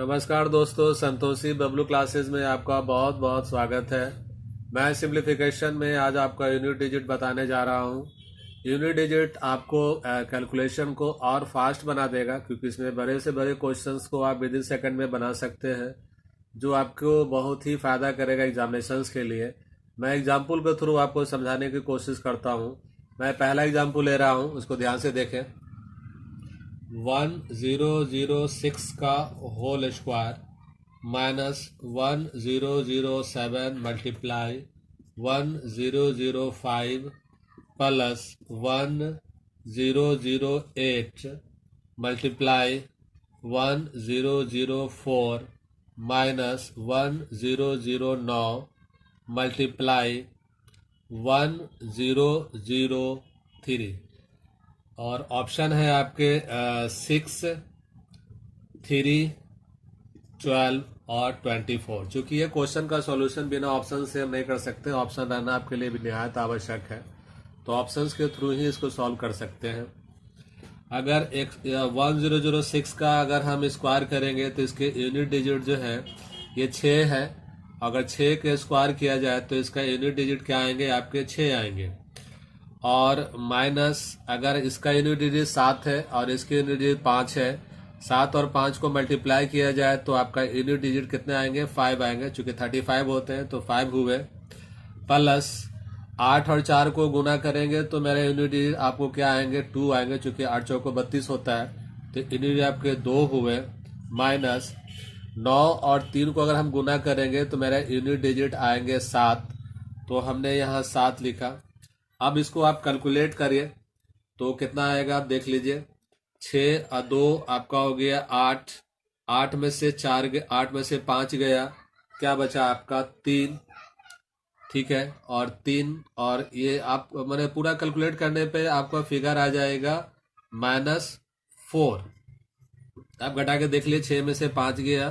नमस्कार दोस्तों, संतोषी बबलू क्लासेस में आपका बहुत बहुत स्वागत है। मैं सिंप्लीफिकेशन में आज आपका यूनिट डिजिट बताने जा रहा हूं। यूनिट डिजिट आपको कैलकुलेशन को और फास्ट बना देगा, क्योंकि इसमें बड़े से बड़े क्वेश्चंस को आप विद इन सेकंड में बना सकते हैं, जो आपको बहुत ही फ़ायदा करेगा एग्जामिनेशंस के लिए। मैं एग्जाम्पल के थ्रू आपको समझाने की कोशिश करता हूँ। मैं पहला एग्जाम्पल ले रहा हूँ, उसको ध्यान से देखें। 1006 का whole square minus 1007 multiply 1005 plus 1008 multiply 1004 minus 1009 multiply 1003 और ऑप्शन है आपके 6, 3, 12 और 24। चूंकि ये क्वेश्चन का सॉल्यूशन बिना ऑप्शन से हम नहीं कर सकते, ऑप्शन रहना आपके लिए भी निहायत आवश्यक है, तो ऑप्शंस के थ्रू ही इसको सॉल्व कर सकते हैं। अगर 1006 का अगर हम स्क्वायर करेंगे तो इसके यूनिट डिजिट जो है ये 6 है। अगर 6 के स्क्वायर किया जाए तो इसका यूनिट डिजिट क्या आएंगे, आपके 6 आएंगे। और माइनस अगर इसका यूनिट डिजिट 7 है और इसके यूनिट डिजिट 5 है, 7 और 5 को मल्टीप्लाई किया जाए तो आपका यूनिट डिजिट कितने आएंगे, 5 आएंगे। चूंकि 35 होते हैं तो 5 हुए। प्लस 8 और 4 को गुना करेंगे तो मेरे यूनिट डिजिट आपको क्या आएंगे, 2 आएंगे। चूंकि 8 चौको 32 होता है तो यूनिट डिजिट आपके 2 हुए। माइनस 9 और 3 को अगर हम गुना करेंगे तो मेरा यूनिट डिजिट आएंगे 7, तो हमने यहाँ 7 लिखा। अब इसको आप कैलकुलेट करिए तो कितना आएगा, आप देख लीजिए। 6 और 2 आपका हो गया 8, 8 में से 4 8 में से 5 गया, क्या बचा आपका 3। ठीक है, और 3 और ये आप मैंने पूरा कैलकुलेट करने पे आपका फिगर आ जाएगा -4। आप घटा के देख लिए, 6 में से 5 गया,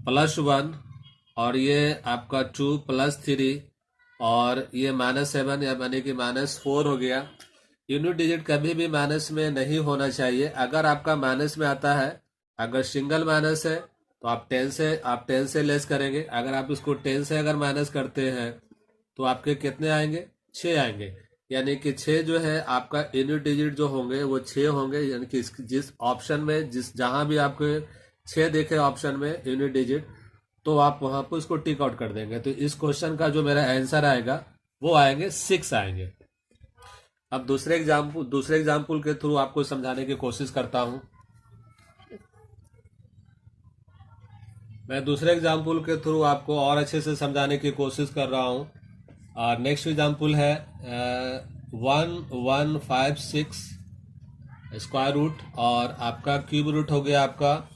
+1 और ये आपका 2 + 3 और ये -7 यानी कि -4 हो गया। यूनिट डिजिट कभी भी माइनस में नहीं होना चाहिए। अगर आपका माइनस में आता है, अगर सिंगल माइनस है तो आप 10 से लेस करेंगे। अगर आप इसको 10 से अगर माइनस करते हैं तो आपके कितने आएंगे, 6 आएंगे। यानी कि 6 जो है आपका यूनिट डिजिट जो होंगे वो 6 होंगे। यानी कि जिस ऑप्शन में जहां भी आपके 6 देखे ऑप्शन में यूनिट डिजिट, तो आप वहां पर उसको टिक आउट कर देंगे। तो इस क्वेश्चन का जो मेरा आंसर आएगा वो आएंगे 6 आएंगे। अब दूसरे एग्जाम्पल के थ्रू आपको समझाने की कोशिश करता हूं। मैं दूसरे एग्जाम्पल के थ्रू आपको और अच्छे से समझाने की कोशिश कर रहा हूं। और नेक्स्ट एग्जाम्पल है 1156 स्क्वायर रूट और आपका क्यूब रूट हो गया आपका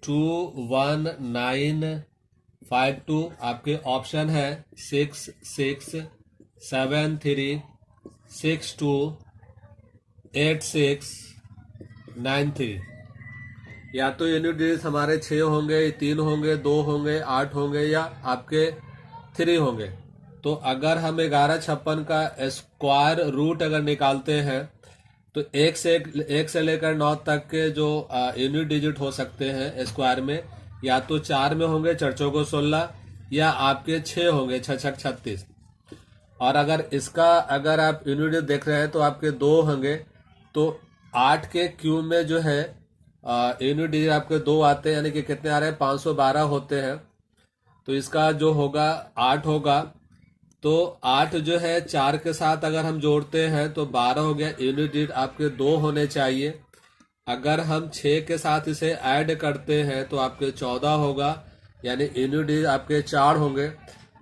21952। आपके ऑप्शन है 6, 6, 7, 3, 6, 2, 8, 6, 9, 3। या तो यूनिट डिजिट हमारे 6 होंगे, 3 होंगे, 2 होंगे, 8 होंगे या आपके 3 होंगे। तो अगर हम 1156 का स्क्वायर रूट अगर निकालते हैं तो 1 से लेकर 9 तक के जो यूनिट डिजिट हो सकते हैं स्क्वायर में, या तो 4 में होंगे, 4 चौको 16, या आपके 6 होंगे, 6 छक 36। और अगर इसका अगर आप यूनिट डिजिट देख रहे हैं तो आपके 2 होंगे। तो 8 के क्यूब में जो है यूनिट डिजिट आपके 2 आते हैं, यानी कि कितने आ रहे हैं, 512 होते हैं। तो इसका जो होगा 8 होगा। तो 8 जो है 4 के साथ अगर हम जोड़ते हैं तो 12 हो गया। यूनिट डिजिट आपके 2 होने चाहिए। अगर हम 6 के साथ इसे ऐड करते हैं तो आपके 14 होगा, यानी यूनिट डिजिट आपके 4 होंगे।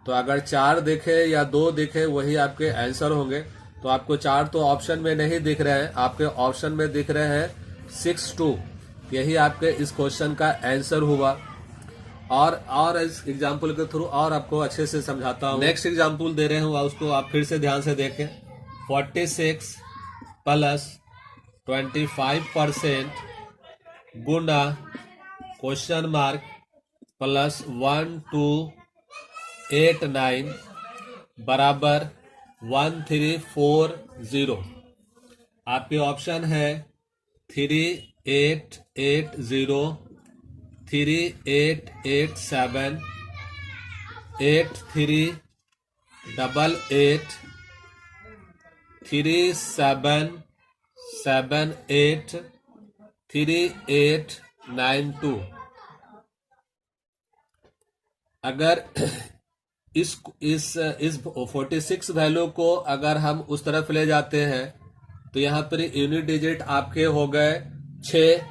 तो अगर 4 दिखे या 2 दिखे वही आपके आंसर होंगे। तो आपको 4 तो ऑप्शन में नहीं दिख रहे हैं, आपके ऑप्शन में दिख रहे हैं 6, 2। यही आपके इस क्वेश्चन का आंसर हुआ। और इस एग्जाम्पल के थ्रू और आपको अच्छे से समझाता हूँ। नेक्स्ट एग्जाम्पल दे रहे हूँ, उसको आप फिर से ध्यान से देखें। 46 + 25% गुना क्वेश्चन मार्क +1289 बराबर 1340। आपके ऑप्शन है 3880, 3887 8388 3778 3892। अगर इस 46 वैल्यू को अगर हम उस तरफ ले जाते हैं तो यहाँ पर यूनिट डिजिट आपके हो गए 6,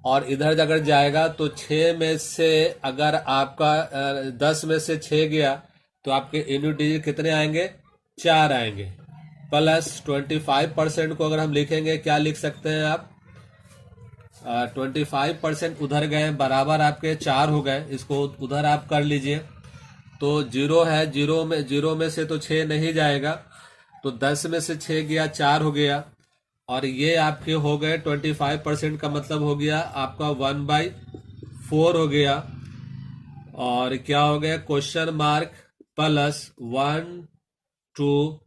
और इधर अगर जाएगा तो 6 में से अगर आपका 10 में से 6 गया तो आपके यूनिट डिजिट कितने आएंगे? 4 आएंगे। प्लस 25% को अगर हम लिखेंगे, क्या लिख सकते हैं आप? 25% उधर गए, बराबर आपके 4 हो गए, इसको उधर आप कर लीजिए। तो 0 है, 0 में से तो 6 नहीं जाएगा, तो 10 में से 6 गया, 4 हो गया, और ये आपके हो गए 25% का मतलब हो गया आपका 1/4 हो गया। और क्या हो गया? क्वेश्चन मार्क प्लस 1 2,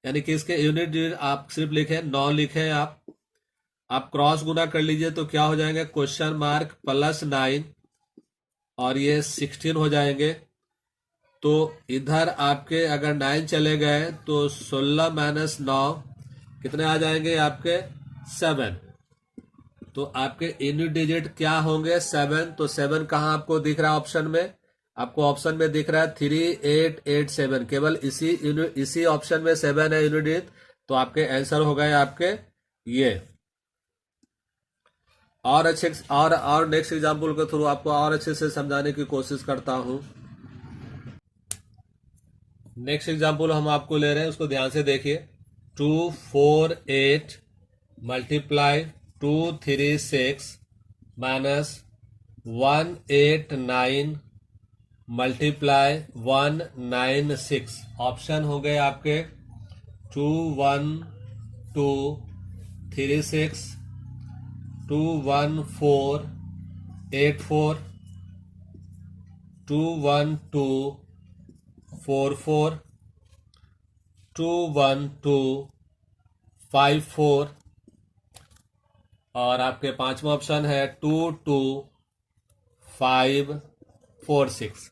यानी कि इसके यूनिट आप सिर्फ लिखें, 9 लिखें, आप क्रॉस गुना कर लीजिए तो क्या हो जाएंगे? क्वेश्चन मार्क प्लस 9 और ये 16 हो जाएंगे। तो इधर आपके अगर 9 चले गए तो 16 माइनस 9 कितने आ जाएंगे? आपके 7। तो आपके यूनिट डिजिट क्या होंगे? 7। तो 7 कहाँ आपको दिख रहा है ऑप्शन में? आपको ऑप्शन में दिख रहा है 3887। केवल इसी ऑप्शन में 7 है यूनिट डिजिट, तो आपके आंसर हो गए आपके ये। और अच्छे और नेक्स्ट एग्जांपल के थ्रू आपको और अच्छे से समझाने की कोशिश करता हूं। नेक्स्ट एग्जांपल हम आपको ले रहे हैं, उसको ध्यान से देखिए। 248 मल्टीप्लाई 236 माइनस 189 मल्टीप्लाई 196। ऑप्शन हो गए आपके 21236 21484 21244 21254 और आपके पांचवा ऑप्शन है 22546।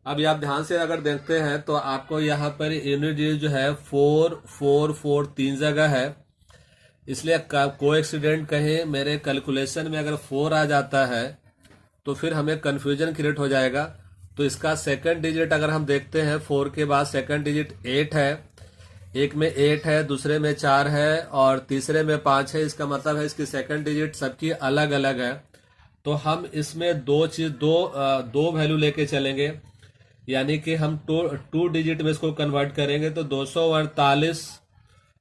अब आप ध्यान से अगर देखते हैं तो आपको यहाँ पर यूनिट डिजिट जो है 444 3 जगह है, इसलिए कोएक्सीडेंट कहीं मेरे कैलकुलेशन में अगर 4 आ जाता है तो फिर हमें कंफ्यूजन क्रिएट हो जाएगा। तो इसका सेकंड डिजिट अगर हम देखते हैं, 4 के बाद सेकंड डिजिट 8 है, एक में 8 है, दूसरे में 4 है और तीसरे में 5 है। इसका मतलब है इसकी सेकंड डिजिट सबकी अलग अलग है। तो हम इसमें दो वैल्यू लेके चलेंगे, यानी कि हम टू डिजिट में इसको कन्वर्ट करेंगे। तो 248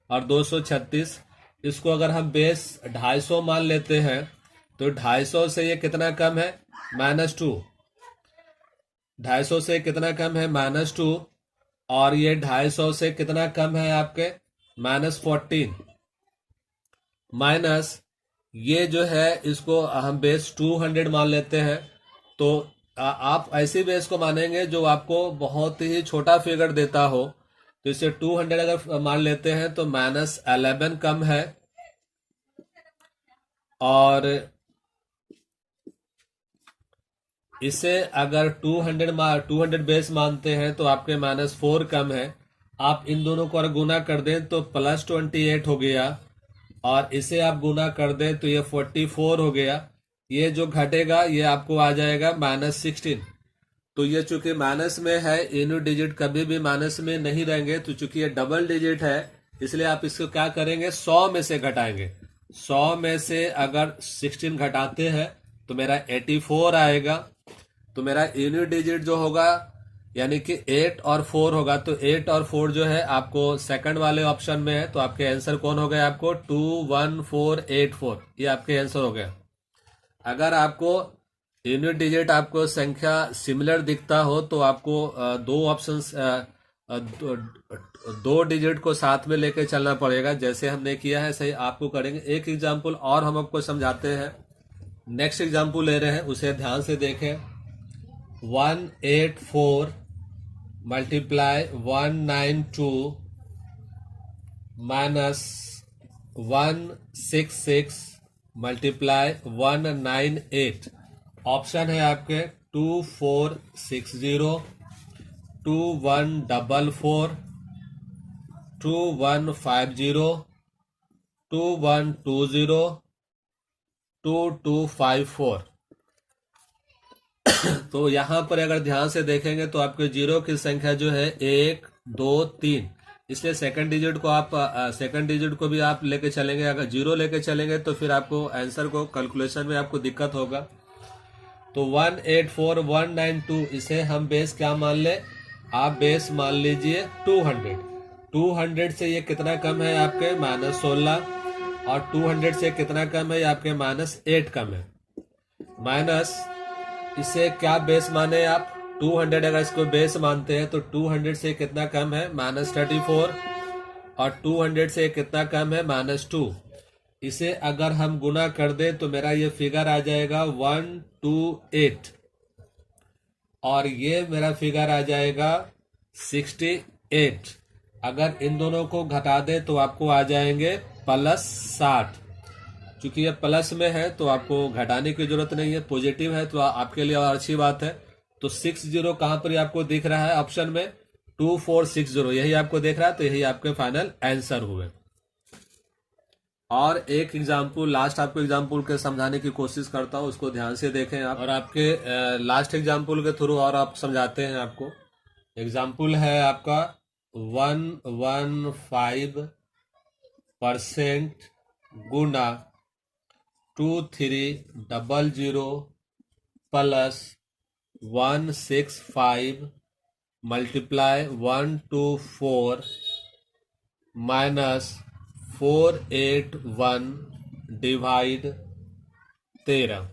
और 236, इसको अगर हम बेस 250 मान लेते हैं तो 250 से ये कितना कम है? -2। 250 से कितना कम है? -2। और ये 250 से कितना कम है आपके? -14। माइनस ये जो है इसको हम बेस 200 मान लेते हैं। तो आप ऐसी बेस को मानेंगे जो आपको बहुत ही छोटा फिगर देता हो। तो इसे 200 अगर मान लेते हैं तो -11 कम है, और इसे अगर 200 बेस मानते हैं तो आपके -4 कम है। आप इन दोनों को अगर गुना कर दें तो +28 हो गया, और इसे आप गुना कर दें तो ये 44 हो गया। ये जो घटेगा ये आपको आ जाएगा -16। तो ये चूंकि माइनस में है, यूनिट डिजिट कभी भी माइनस में नहीं रहेंगे। तो चूंकि ये डबल डिजिट है, इसलिए आप इसको क्या करेंगे? 100 में से घटाएंगे। 100 में से अगर 16 घटाते हैं तो मेरा 84 आएगा। तो मेरा यूनिट डिजिट जो होगा यानी कि 8 और 4 होगा। तो 8 और 4 जो है आपको सेकंड वाले ऑप्शन में है। तो आपके आंसर कौन हो गए? आपको 21484, ये आपके आंसर हो गए। अगर आपको यूनिट डिजिट आपको संख्या सिमिलर दिखता हो तो आपको दो ऑप्शंस दो डिजिट को साथ में लेकर चलना पड़ेगा। जैसे हमने किया है सही आपको करेंगे। एक एग्जांपल और हम आपको समझाते हैं। नेक्स्ट एग्जांपल ले रहे हैं, उसे ध्यान से देखें। 184 मल्टीप्लाई 192 माइनस 166 मल्टीप्लाई 198 ऑप्शन है आपके 2460, 2144, 2150, 2120, 2254। तो यहाँ पर अगर ध्यान से देखेंगे तो आपके जीरो की संख्या जो है 1, 2, 3, इसलिए सेकंड डिजिट को आप सेकंड डिजिट को भी आप लेके चलेंगे। अगर जीरो लेके चलेंगे तो फिर आपको आंसर को कैलकुलेशन में आपको दिक्कत होगा। तो 184192 इसे हम बेस क्या मान ले, आप बेस मान लीजिए 200। 200 से ये कितना कम है आपके -16, और 200 से कितना कम है आपके -8 कम है। माइनस इसे क्या बेस माने आप, 200 अगर इसको बेस मानते हैं तो 200 से कितना कम है -34, और 200 से कितना कम है -2। इसे अगर हम गुना कर दे तो मेरा ये फिगर आ जाएगा 128, और ये मेरा फिगर आ जाएगा 68। अगर इन दोनों को घटा दे तो आपको आ जाएंगे +60। चूंकि ये प्लस में है तो आपको घटाने की जरूरत नहीं है, पॉजिटिव है तो आपके लिए और अच्छी बात है। तो 60 कहां पर आपको दिख रहा है ऑप्शन में, 2460 यही आपको दिख रहा है, तो यही आपके फाइनल आंसर हुए। और एक एग्जाम्पल लास्ट आपको एग्जाम्पल के समझाने की कोशिश करता हूँ, उसको ध्यान से देखें आप, और आपके लास्ट एग्जाम्पल के थ्रू और आप समझाते हैं आपको। एग्जाम्पल है आपका 115% गुना 2300 प्लस 165 मल्टीप्लाई 124 माइनस 481 डिवाइड 13।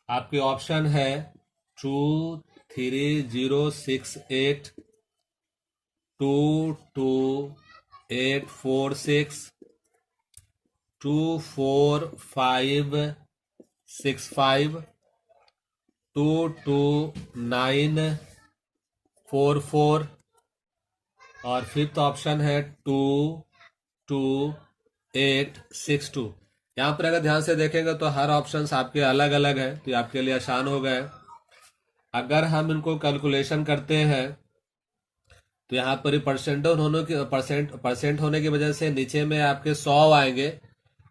आपके ऑप्शन है 23068, 22846, 24565, 22944, और फिफ्थ ऑप्शन है 22862। यहाँ पर अगर ध्यान से देखेंगे तो हर ऑप्शन आपके अलग अलग है, तो आपके लिए आसान हो गए। अगर हम इनको कैलकुलेशन करते हैं तो यहाँ पर परसेंट होने की वजह से नीचे में आपके 100 आएंगे।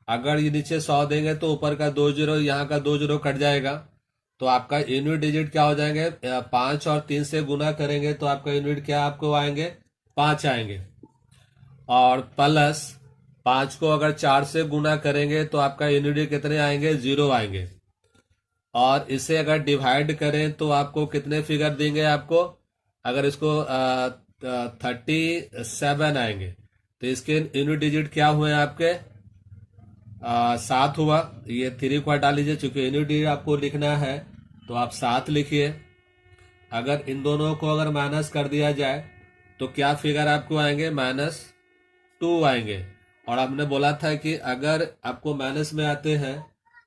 अगर ये नीचे 100 देंगे तो ऊपर का 2 जीरो, यहाँ का 2 जीरो कट जाएगा, तो आपका यूनिट डिजिट क्या हो जाएंगे, 5 और 3 से गुना करेंगे तो आपका यूनिट क्या आपको आएंगे, 5 आएंगे। और प्लस 5 को अगर 4 से गुना करेंगे तो आपका यूनिट कितने आएंगे, 0 आएंगे। और इसे अगर डिवाइड करें तो आपको कितने फिगर देंगे, आपको अगर इसको 37 आएंगे। तो इसके यूनिट डिजिट क्या हुए आपके, 7 हुआ। ये 3 को हटा लीजिए, चूंकि यूनिट डिजिट आपको लिखना है तो आप 7 लिखिए। अगर इन दोनों को अगर माइनस कर दिया जाए तो क्या फिगर आपको आएंगे, -2 आएंगे। और आपने बोला था कि अगर आपको माइनस में आते हैं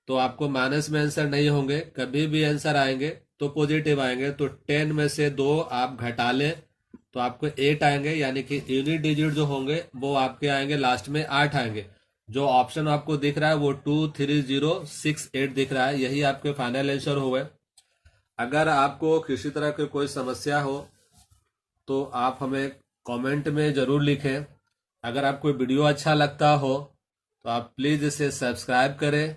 तो आपको माइनस में आंसर नहीं होंगे, कभी भी आंसर आएंगे तो पॉजिटिव आएंगे। तो 10 में से 2 आप घटा लें तो आपको 8 आएंगे, यानी कि यूनिट डिजिट जो होंगे वो आपके आएंगे लास्ट में 8 आएंगे। जो ऑप्शन आपको दिख रहा है वो 23068 दिख रहा है, यही आपके फाइनल आंसर हुए। अगर आपको किसी तरह की कोई समस्या हो तो आप हमें कमेंट में जरूर लिखें। अगर आपको वीडियो अच्छा लगता हो तो आप प्लीज़ इसे सब्सक्राइब करें,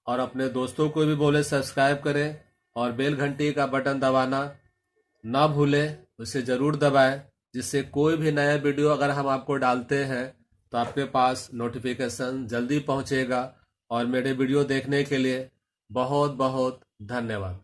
और अपने दोस्तों को भी बोले सब्सक्राइब करें, और बेल घंटी का बटन दबाना ना भूलें, उसे ज़रूर दबाएं, जिससे कोई भी नया वीडियो अगर हम आपको डालते हैं तो आपके पास नोटिफिकेशन जल्दी पहुंचेगा। और मेरे वीडियो देखने के लिए बहुत बहुत धन्यवाद।